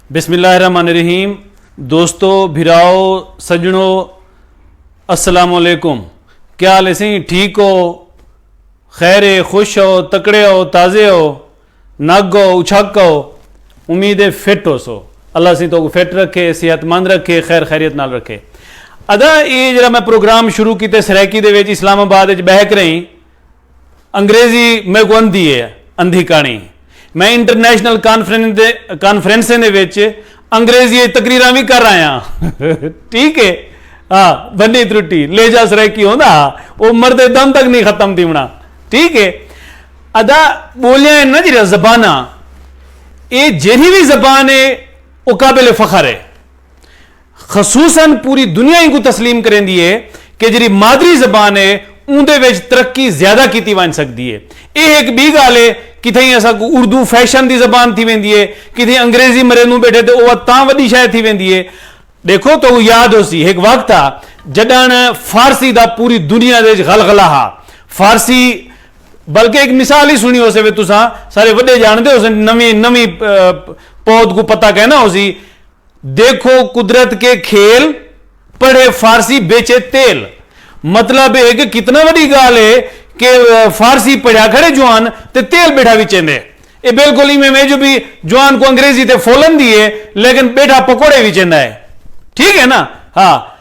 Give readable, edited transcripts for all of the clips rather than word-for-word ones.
बिस्मिल्लाहिर्रहमानिर्रहीम। दोस्तों, भिराओ, सजनों, अस्सलामुअलैकुम। क्या हाल है सी? ठीक हो? खैर है? खुश हो? तकड़े हो? ताज़े हो? नग हो? उछक हो? उम्मीद है फिट हो सो। अल्लाह सी तो फिट रखे, सेहतमंद रखे, खैर खैरियत नाल रखे। अदा ये जरा मैं प्रोग्राम शुरू किया सराइकी दे विच इस्लामाबाद बहक रही। अंग्रेजी मेरे को अंधी है, अंधी कहानी। मैं इंटरनेशनल कानफ्रेंसें दे विच अंग्रेजी तकरीरां भी कर रहा ठीक है। हाँ, बनी त्रुटि लेजा सराइकी होंदा वो मरदे दम तक नहीं खत्म थी बना, ठीक है। अदा बोलिया ना जी जबाना, ये जेही भी जबान है वो काबिल फखर है। खसूसन पूरी दुनिया ही को तस्लीम करेंदी है कि जी मादरी जबान है उनदे विच तरक्की ज्यादा की वन सकती है। ये एक भी गल है कि असा उर्दू फैशन की जबान थी वेंदी है, कि अंग्रेजी मरे नूं बैठे तो वह तां वड्डी शायद थी वेंदी है। देखो तो याद हो सी एक वक्त था जडन फारसी दा पूरी दुनिया दे गलगला हा। फारसी बल्कि एक मिसाल ही सुनी हो से तुसा सारे वड्डे जानते हो, नवी नवी पौध को पता कहना हो सी। देखो कुदरत के खेल, पढ़े फारसी बेचे तेल। मतलब है कि कितना बड़ी गाल है कि फारसी पढ़ा खड़े जवान ते तेल बैठा भी चेंदे। ये बिल्कुल ही में जो भी जवान को अंग्रेजी ते फोलन दी है लेकिन बैठा पकोड़े भी चेंदा है, ठीक है ना। हाँ,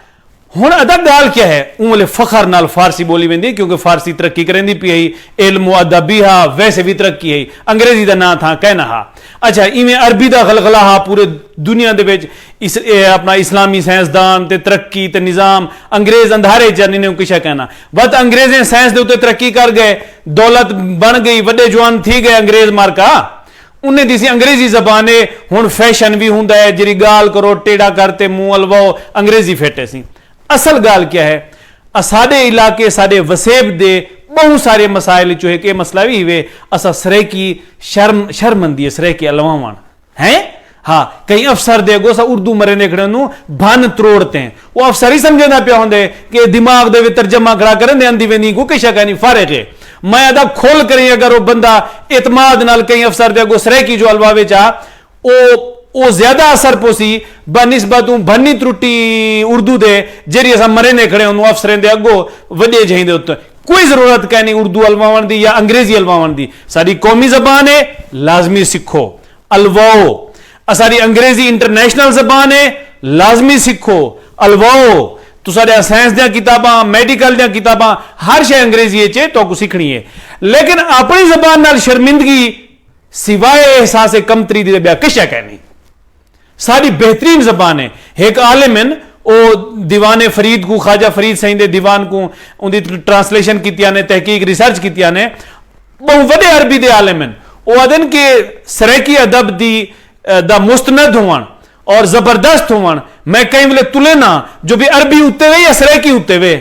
हुण अदा गाल क्या है? उमले फखर नाल फारसी बोली वेंदी क्योंकि फारसी तरक्की करेंदी पई है, इल्म अदब भी हा, वैसे भी तरक्की है। अंग्रेजी दा ना था कहना हा। अच्छा, इवें अरबी दा गलगला हा पूरे दुनिया दे विच। इस अपना इस्लामी साइंसदान ते तरक्की ते निजाम अंग्रेज अंधारे जरनी ने किशा कहना। बट अंग्रेजें साइंस दे उत्ते तरक्की कर गए, दौलत बन गई, वड्डे जवान थी गए अंग्रेज मार्का। उन्हें दिसी अंग्रेजी जबान है। हुण फैशन भी हुंदा है, जिरी गाल करो टेढ़ा करते मुंह अलवाओ अंग्रेजी फेटे सी। असल गाल क्या है? साडे इलाके साडे वसेब दे बहुत सारे मसाइल चो एक मसला भी हुए असा सराइकी शर्मंदी सराइकी अलवावन है। हाँ, कई अफसर दे गो सा उर्दू मरे नेकड़े नु भन त्रोड़ते हैं। वो अफसर ही समझना पिया होंदे कि दिमाग दे तर्जमा खड़ा करन दे अंधी वेनी को किशा कहनी फारे है। मैं अदा खोल करी अगर वो बंदा इतमाद नाल कई अफसर दे गो सराइकी जो अलवावे चा ओ ज्यादा असर पोसी बनिस्बत भन्नी त्रुटि उर्दू दे जेरी असा मरे ने खड़े उन अफसरें दे अगो वडे जहिंदे उत्ते कोई जरूरत कै नहीं उर्दू अलवावन दी या अंग्रेजी अलवावन दी। साडी कौमी जबान है, लाजमी सीखो, अलवाओ। साडी अंग्रेजी इंटरनेशनल जबान है, लाजमी सीखो, अलवाओ। तो साढ़े साइंस दियां किताबां, मेडिकल दियां किताबां, हर शे अंग्रेजी च तो सीखनी है। लेकिन अपनी जबान नाल शर्मिंदगी सिवाय एहसास कमतरी दी ब्या किशा कहनी। साड़ी बेहतरीन जबान है। एक आलिम ओ दीवाने फरीद को, ख्वाजा फरीद सही दे दीवान को उनकी ट्रांसलेशन की ने, तहकीक रिसर्च की ने। बहुत बड़े अरबी दे आलिम ओ आदन के सराइकी अदब दी दा मुस्तनद होवन और जबरदस्त होवन। मैं कई वेले तुले ना जो भी अरबी उत्ते वे या सराइकी उत्ते वे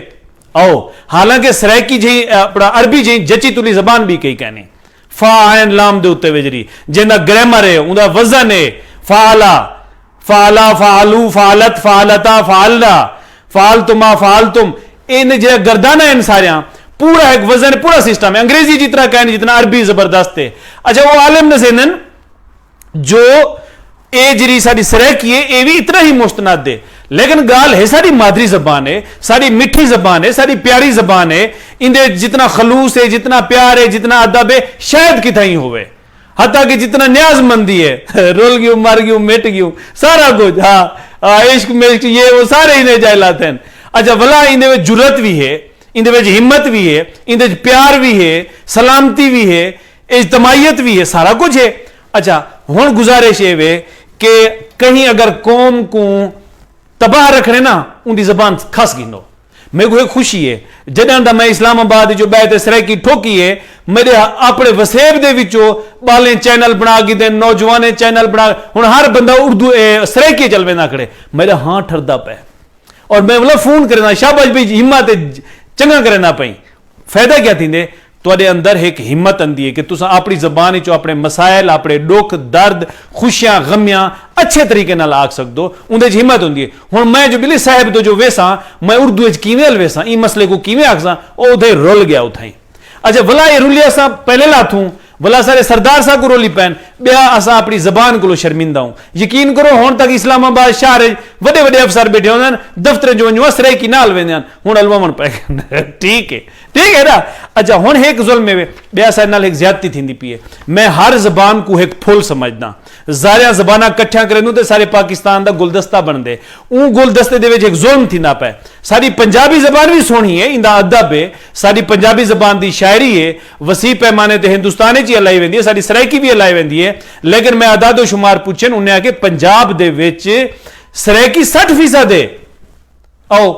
आओ। हालांकि सराइकी जी अपना अरबी जी जची तुली जबान भी कई कहनी। फा एन लाम दे उत्ते वे जरी जिंदा ग्रामर है, उनका वजन है। फाला, फाला, फालू, फालत, फालता, फालना, फालतुमा, फालतुम, इन जो गर्दाना इन सारिया पूरा एक वजन, पूरा सिस्टम है। अंग्रेजी जितना कहने जितना अरबी जबरदस्त है। अच्छा, वो आलिम नसेनन जो ए जरी साड़ी सराइकी है ये भी इतना ही मुस्तनद है। लेकिन गाल है साड़ी मादरी जबान है, साड़ी मिठी जबान है, साड़ी प्यारी जबान है। इंदे जितना खलूस है, जितना प्यार है, जितना अदब है शायद कितना ही होवे। हता कि जितना न्याजमंदी है, रोल गयू, मर गयू, मिट गयू, सारा कुछ। हाँ, इश्क मिश्क ये वो सारे इन्हें जायलाते हैं। अच्छा, भला इंदे जुरत भी है, इंदे हिम्मत भी है, इंदे प्यार भी है, सलामती भी है, इज्तमायत भी है, सारा कुछ है। अच्छा, हुण गुजारिश है वे कि कहीं अगर कौम को तबाह रखने ना उनकी जबान खास गिनो। मेरे को एक खुशी है जदा मैं इस्लामाबाद जो बैठ सराइकी ठोकी है, मेरे अपने वसेब दे विचों बाले चैनल बना के दे, नौजवान चैनल बना, हुण हर बंदा उर्दू सराइकी चल पे ना खड़े। मेरा हाँ ठरदा पे और मैं मतलब फोन करना शाबाश भाई हिम्मत चंगा करना पई। फायदा क्या थी? तुहाडे अंदर एक हिम्मत आंदी है कि तुस अपनी जबान चो अपने मसाइल, अपने दुख दर्द, खुशियां गमियां अच्छे तरीके नाल आख सकते हो। उनदे च हिम्मत होंदी है। हुण मैं जो बिली साहब तो जो वेसा मैं उर्दू च किवें अलवेसा ई मसले को किवें आखसा ओ उधे रुल गया उठाई। अच्छा, भला ये रुलिया सा पहले लाथूं भला सारे सरदार साहब को रोली पैन बिया असा अपनी जबान को शर्मिंदा हूं। यकीन करो हुण तक इस्लामाबाद शहर वडे वडे अफसर बैठे होंदे दफ्तर जो वञो सराइकी नाल वेंदे हुण अलवामण पै ठीक है ना। अच्छा हुण एक जुल्म में बिया सारे नाल एक ज्यादती थींदी पई है। मैं हर जबान को एक फुल समझदा, ज़ारिया जबाना कट्ठिया करें तो सारे पाकिस्तान का गुलदस्ता बनते, ऊ गुलदस्ते दे विच एक जुल्म थींदा पे। सारी पंजाबी जबान भी सोहनी है, इंदा अदब है, सारी पंजाबी जबान की शायरी है, वसी पैमाने ते हिंदुस्तान च हलाई वेंदी है, सारी सराइकी भी हलाई वेंदी है। लेकिन मैं अदादो शुमार पूछन उन्हें आके पंजाब दे विच सराइकी 60% है। आओ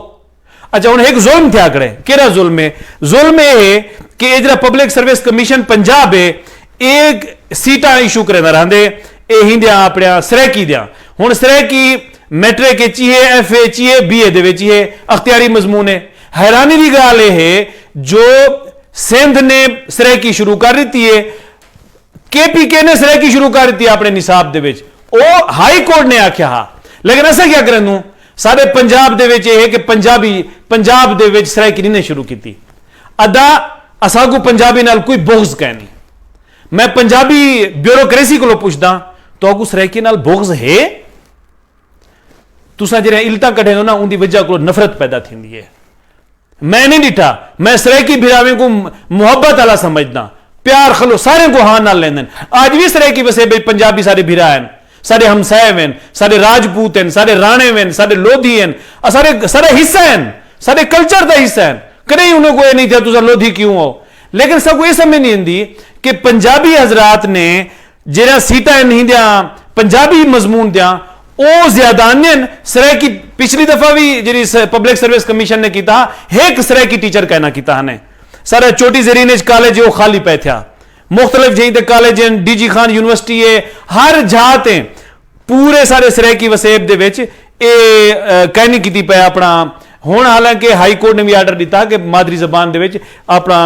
अच्छा हुण एक जुल्म थे आकड़े, केड़ा जुल्म है? जुल्म है कि इधर पब्लिक सर्विस कमीशन पंजाब है एक सीटा इशू करेंदा रहंदे ए हिंदिया अपने सराइकी दिया। हुण सराइकी मैट्रिक चाहिए, FA चाहिए, BA दे विच है, अख्तियारी मजमून है। हैरानी की गल है जो सिंध ने सराइकी शुरू कर दी है, KPK ने सराइकी शुरू कर दी अपने निसाब दे विच, ओ हाई कोर्ट ने आख्या हा। लेकिन असा क्या करें दूं सारे पंजाब दे विच है कि पंजाब दे विच सराइकी नहीं शुरू की। अदा असा को पंजाबी नाल कोई बोझ कह नहीं। मैं पंजाबी ब्यूरोक्रेसी को पूछदा तो आपको सराइकी नाल बोझ है? तुसा जरे इल्ता कढे ना उनकी वजह को नफरत पैदा थी है। मैं नहीं डिठा, मैं सराइकी भिरावे को मुहब्बत वाला समझदा, प्यार खलो सारे को हाँ नाल लेंदन। आज भी सराइकी वसे पंजाबी सारे भिरा हैं, सारे हमसाए हैं, सारे राजपूत हैं, सारे राणे हैं, सारे लोधी हैं, सारे हिस्सा हैं, सारे कल्चर का हिस्सा हैं। कहीं उन्हें कोई नहीं था तुसा लोधी क्यों हो। लेकिन सबको यह समझ नहीं आती कि पंजाबी हजरात ने जरा सीटा नहीं दिया पंजाबी मजमून दिया ओ ज्यादा सराइकी। पिछली दफा भी जी पब्लिक सर्विस कमीशन ने किया एक सराइकी टीचर कहना किया ने सारा चोटी जरीन कॉलेज वो खाली पे था, मुख्तलिफ जहीं कॉलेज हैं, DG खान यूनिवर्सिटी है, हर जात है पूरे सारे सराइकी वसेब दे विच कहनी की पे अपना। हुण हालांकि हाई कोर्ट ने भी आर्डर दिता कि मादरी जबान दे विच अपना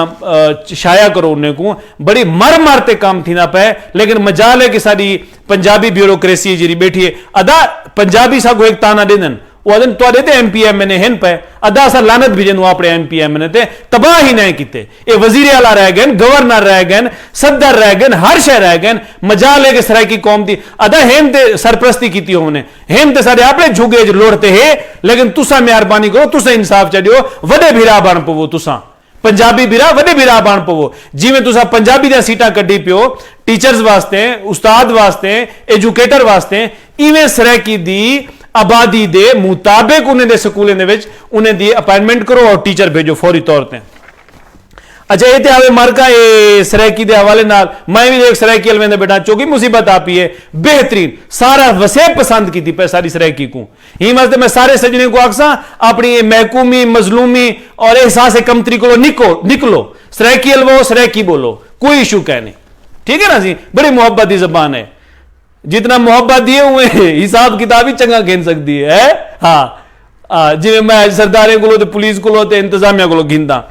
शाया करो उन्हें को बड़ी मर मारते काम थी ना पे। लेकिन मजाल है कि सारी पंजाबी ब्यूरोक्रेसी जी बैठी है अदा पंजाबी सागो एक ताना देन वो आदन तो ते MPM ने हेन पे अदा सा लानत भी जन अपने MPM ने ते तबाह ही नहीं किते। ये वजीर आला रह गए, गवर्नर रह गए, सदर रह गए, हर शह रह गए। मजाल है कि सराइकी कौम दी अदा हेन ते सरप्रस्ती की उन्होंने हेन ते सारे अपने झुगे लोड़ते है। लेकिन तुसा मेहरबानी करो, तुसा इंसाफ चढ़ियो, वडे भिरा बन पवो, तुसा पंजाबी भिरा वडे भिरा बन पवो। जिवें तुसा पंजाबी दी सीटां कड्डी पियो टीचर्स वास्ते, उस्ताद वास्ते, एजुकेटर वास्ते, इवें सराइकी दी आबादी दे मुताबिक उन्हें दे स्कूलें दे विच उन्हें दी अपॉइंटमेंट करो और टीचर भेजो फौरी तौर पर। अच्छा ये ते आवे मार्का ये सराइकी दे हवाले नाल मैं भी एक सराइकी अलवेंदे बेटा चौकी मुसीबत आपी है बेहतरीन सारा वसेब पसंद की थी पे सारी सराइकी को ही वास्ते मैं सारे सजने को आखसा अपनी महकूमी मजलूमी और एहसास कमतरी को निकलो सराइकी अलवो सराइकी बोलो कोई इशू कह नहीं। ठीक है ना जी, बड़ी मोहब्बत की जबान है, जितना मोहब्बत दिए हुए हिसाब किताब ही चंगा गिन सकती है। हाँ जिवें मैं सरदारे को पुलिस को इंतजामिया को गिनदा।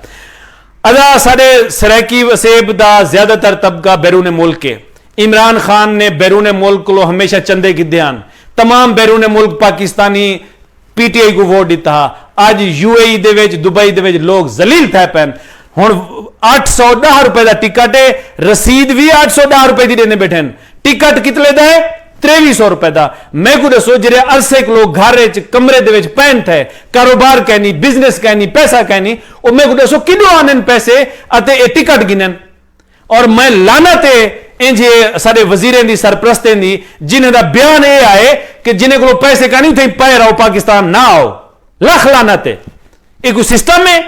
अदा साढ़े सराइकी वसेब का ज्यादातर तबका बैरून मुल्क है। इमरान खान ने बैरून मुल्क को हमेशा चंदे गिद्धे हैं, तमाम बैरून मुल्क पाकिस्तानी PTI को वोट दिता। आज UAE दे विच दुबई दे विच लोग जलील थे पैन। हुण 810 रुपए का टिकट है, रसीद भी 810 रुपए की देने बैठे। टिकट कितने का है? 2300 रुपए का। मैं को दसो जे अरसे लोग घर कमरे दे पैन थे कारोबार कहनी बिजनेस कहनी पैसा कहनी और मैं को दसो किदो आने पैसे अते टिकट गिनन। और मैं लानत इंजे सारे वजीरें दी सरप्रस्तें दी जिन्हें दा बयान ये आए कि जिन्हें को पैसे कहनी थे पे रहो पाकिस्तान ना आओ। लख लानत है। एक सिस्टम है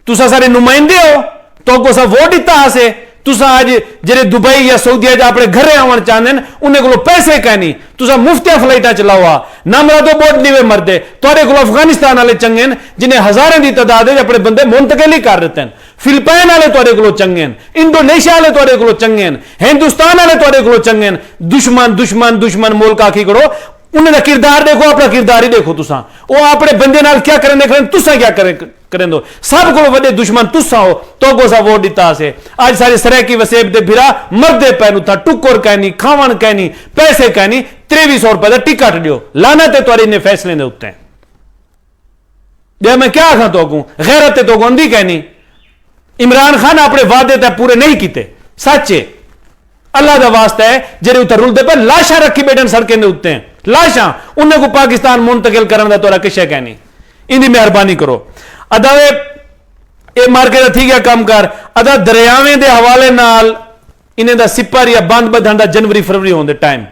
तुसा सारे नुमाइंदे हो तो को सा वोट दिता हसे तुसा आज जेरे दुबई या सऊदी अपने घरे आवन चाहते उन्हें को पैसे कहनी तुसा मुफ्तिया फ्लाइटा चलाओ नमरा तो बोट नहीं मरते थोड़े को अफगानिस्तान वाले चंगे जिन्हें हजारों की तादाद अपने बंदे मुंतकिल कर देते हैं। फिलिपाइन वाले थोड़े को चंगे, इंडोनेशिया वाले थोड़े को चंगे, हिंदुस्तान वाले थोड़े को चंगे। दुश्मन दुश्मन दुश्मन मुल्क आखी करो उन्हें किरदार देखो, अपना किरदार ही देखो। तुसा वो अपने बंदे नाल क्या करें देख तुसा क्या करें दो सब को वड्डे दुश्मन तुसा हो तो गोसा वोट दिता से। आज सारे सराइकी वसेब दे भिरा मरदे पैनू था टुक्कर कहनी खावन कहनी पैसे कहनी 2300 रुपए का टिकट दियो लानत है तुहारे इन्हें फैसले दे उत्ते। मैं क्या आखा तो गैरत तो अंधी कहनी। इमरान खान अपने वादे तक पूरे नहीं किते सच्चे अल्लाह का वास्ता है जेरे उत्ते रुलदे पे लाशां रखी बैठन सड़कें दे उत्ते लाशां उन्हें को पाकिस्तान मुंतकिल करने का तोरा किश कहनी इनकी मेहरबानी करो। अदावे ये मार्के का थी गया काम कर अदा दरियावें दे हवाले नाल इन्हें दा सिपर या बंद बधन दा जनवरी फरवरी होने टाइम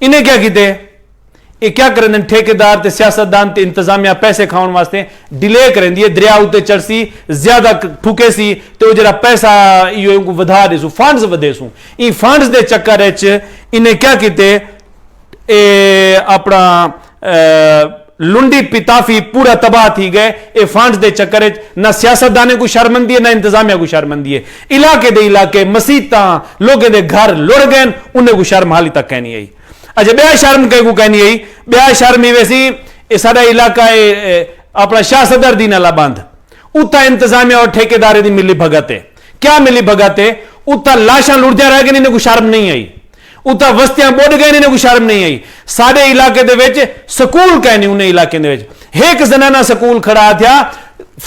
इन्हें क्या कीते ये क्या करें ठेकेदार ते सियासतदान ते इंतजामिया पैसे खाने वास्ते डिले करें दिए दरिया उत्ते चढ़सी ज्यादा ठुके सी तो जरा पैसा यो वधा देसू फंड्स वधे सू इन फंड्स दे चक्कर इन्हें क्या कीते अपना लुंडी पिताफी पूरा तबाह थी गए ये फंड्स दे चक्कर ना सियासतदाने को शर्मंदी है ना इंतजामिया को शर्मंदी है इलाके दे इलाके मसीता लोगों दे घर लुड़ गए उन्हें को शर्म हाली तक कहनी आई। अच्छा ब्याह शर्म कहीं को कहनी आई ब्याह शर्म ही वैसी ये सारा इलाका अपना शाह सदर दी नाला बंद उतना इंतजामिया और ठेकेदारे दी मिली भगत है क्या मिली भगत है उतना लाशां लुड़दियां रह गई इन्हें को शर्म नहीं आई उतना वस्तियां बोड गए इन्हें को शर्म नहीं आई। साडे इलाके दे विच स्कूल कहनी उन्हें इलाके दे विच एक जनाना स्कूल खड़ा था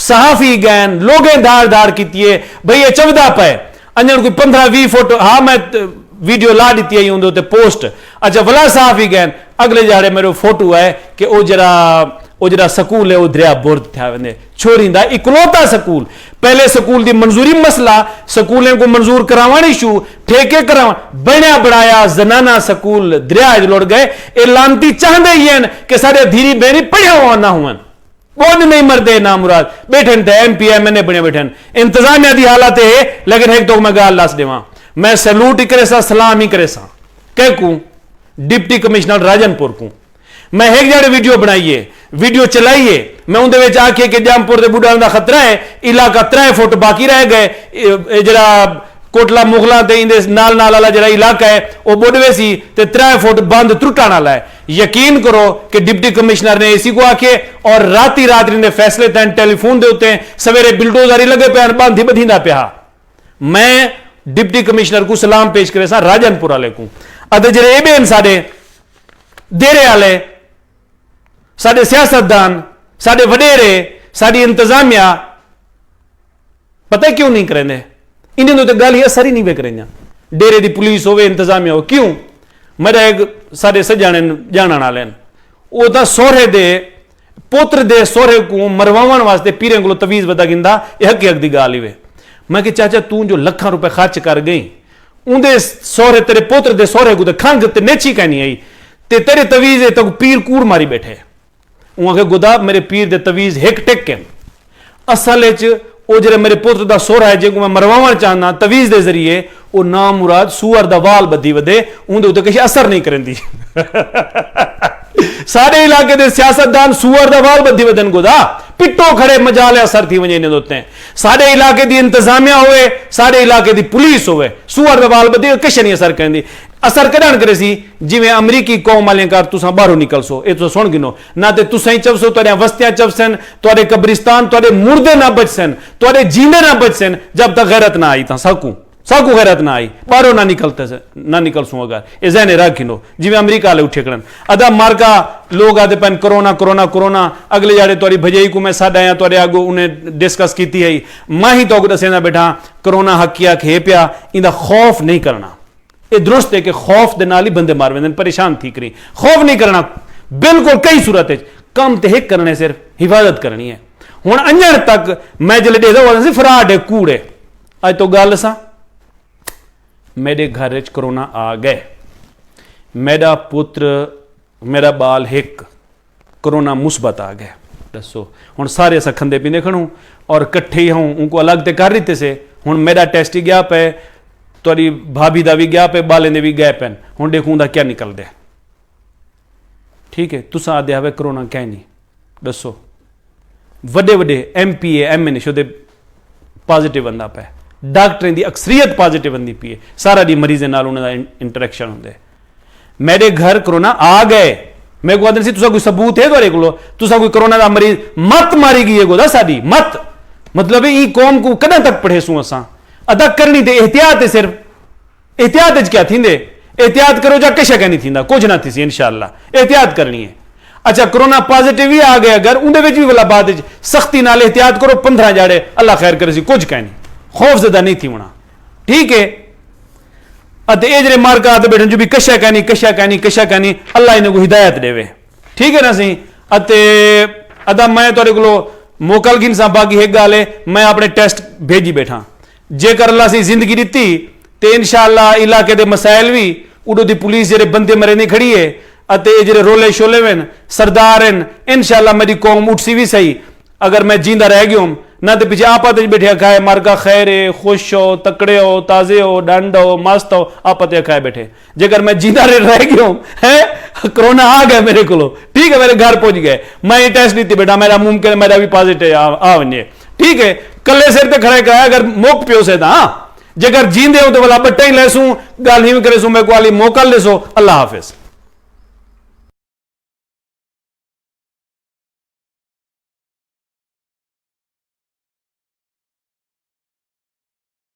सहाफी गैन लोगें धार धार की भाई ये चवदा पे अंजन कोई 15-20 फोटो हाँ मैं वीडियो ला दी आई उनके पोस्ट अच्छा वला सहाफी गैन अगले जाड़े मेरे फोटो है कि वो जरा स्कूल है वो दरिया बुर्द था वेंदे छोरी दा इकलौता स्कूल पहले स्कूल दी मंजूरी मसला स्कूलें को मंजूर करावानी शू ठेके करावा बनया बनाया जनाना स्कूल दरिया लुड़ गए ये लानती चाहते ही हैं कि सारे धीरी बहनी पढ़िया हुआ ना हुआ वो नहीं मरदे ना मुराद बैठन थे MP MNA बने बैठन इंतजामिया दी हालत है लेकिन एक तो मैं गाल लास देवा मैं सैल्यूट ही करे सा सलाम ही करे सा कह कू डिप्टी कमिश्नर राजनपुर को मैं एक जड़े वीडियो बनाइए वीडियो चलाइए मैं उनके आखिए कि जामपुर के बुढ़ा का खतरा है इलाका 3 फुट बाकी रह गए जरा कोटला मुगलों के नाल नाल वाला जरा इलाका है वह बुढ़वे सी 3 फुट बंद त्रुटन वाला है। यकीन करो कि डिप्टी कमिश्नर ने इसी को आखे और राती रात ने फैसले तैन टेलीफोन दे उत्ते सवेरे बिल्डोजर ही लगे पे बंद ही बधींदा पिया। मैं डिप्टी कमिश्नर को सलाम पेश करे सा राजनपुर वाले को अदे जरे बेन साडे देरे वाले साडे सियासतदान साडे वडेरे साडी इंतजामिया पता है क्यों नहीं करेंगे इन्हें तो गल ही असर ही नहीं वे करें डेरे दी पुलिस होवे इंतजामिया हो क्यों मेरा एक साडे सजाने जाना वाले वो तो सोहरे दे पोत्र दे सोहरे को मरवावन वास्ते पीरें को तवीज बता गिंदा यह हक हक दी गाल ही वे मैं कि चाचा तू जो लाखां रुपए खर्च कर गई उनके सोहरे तेरे पोत्र दे सोहरे को खंघ ते नेची कहनी आई ते तेरे तवीज तक पीर कूड़ मारी बैठे उनके गुदा मेरे पीर दे तवीज हिक टिक के असल वो जरा मेरे पुत्र का सोहरा है जो मैं मरवावन चाहना तवीज के जरिए वो ना मुराद सूअर का वाल बदी वधे उनके उत्ते किसी असर नहीं करेंदी सारे इलाके के सियासतदान सूअर का वाल बदी वधन गुदा पिट्टो खड़े मजाल असर थी वजे इन्हें सारे इलाके की इंतजामिया होए सारे इलाके की पुलिस होए सूअर का वाल बदी किश नहीं असर करेंदी असर कदन करे सी जिवें अमरीकी कौम वाले कर तुसा बाहरों निकल सो ये तो सुन गिनो ना तो तुसा ही चवसो तुहाडियां वस्तियां चवसन तुहाडे कब्रिस्तान तुहाडे मुर्दे ना बचसन तुहाडे जींदे ना बचसन जब तक गैरत ना आई ता साकू गैरत ना आई बाहरों ना निकल सो अगर ये जहने रख गिनो जिवें अमरीका वाले उठे करन अदा मार्का लोग आते पैन कोरोना कोरोना कोरोना अगले जाड़े तुहाडी भजई को मैं साडा आया तुहाडे आगो उन्हें डिस्कस कीती है मैं ही तो दसेंदा बैठा कोरोना हकिया खे पिया इंदा खौफ नहीं करना ये दुरुस्त है कि खौफ दे नाल ही बंदे मार वेंदे परेशान थी करी खौफ नहीं करना बिल्कुल कई सूरत है कम ते हिक करने सिर्फ हिफाजत करनी है हुण अंजण तक मैं जिले देखदा सी फराड है कूड़ है अज तो गल सा मेरे घर च कोरोना आ गए मेरा पुत्र मेरा बाल हिक कोरोना मुस्बत आ गया दसो हुण सारे अस खंदे पींदे खड़ू और कट्ठे ही हूँ उनको अलग तो कर दिते से हुण मेरा टेस्ट ही गया पे तुहाडी भाभी का भी गया पे बाले ने भी गए पैन हुण देखूँ दा क्या निकल दे ठीक है तुसा आदे हवे कोरोना क्या नहीं दसो वड्डे वड्डे MP MNA शुदे पॉजिटिव बंदा पे डॉक्टरें की अक्सरियत पॉजिटिव बंदी पी है सारा दी मरीजें नाल उन्हां दा इंटरैक्शन होंदे मेरे घर कोरोना आ गए मैं को आदन सी तुसा कोई सबूत है तुहाडे कोल तुसा कोई कोरोना दा मरीज मत मारी गई है गोदा साडी मत मतलब ई कौम को कदा तक पढ़े सू असां अदा करनी ते एहतियात है सिर्फ एहतियात क्या थींदे एहतियात करो जा किश नहीं थींदा कुछ ना थी इंशाअल्लाह एहतियात करनी है। अच्छा कोरोना पॉजिटिव ही आ गया अगर उनके भी वाला बात सख्ती नाल एहतियात करो 15 जाड़े अल्लाह खैर करे सी कुछ कह नहीं खौफ ज़दा नहीं थी होना ठीक है। अते ये जेडे मार्का आते बैठे जो भी कशा कहनी अल्लाह इन्हें को हिदायत देवे ठीक है ना सी अते अदा मैं तुहाडे कोलों मोकल गिन सा बाकी एक गल है मैं अपने टेस्ट भेजी बैठा जेकर अल्लाह सी जिंदगी दी तो इंशाअल्लाह इलाके के मसाइल भी उडो दी पुलिस जेडे बंदे मरे नहीं खड़ी है अते जेडे रोले शोले वन सरदार हैं इंशाअल्लाह मेरी कौम उठसी भी सही अगर मैं जींदा रह गया हूं ना तो पीछे आपा बैठे खाए मार्का खैर है खुश हो तकड़े हो ताजे हो डंड हो मस्त हो आपते खाए बैठे जेकर मैं जींदा रह गया हूं है कोरोना आ गया मेरे को ठीक है मेरे घर पहुंच गए मैं टेस्ट दी बेटा मेरा मुमकिन मेरा भी पॉजिटिव आ वने ठीक है कले सिर पे खड़े कराया अगर मोक पियो से हाँ जेकर जींदे हो तो बोला बट्टा ही लेसू गल नहीं करे सू मैं को मौका लेसो अल्लाह हाफिज।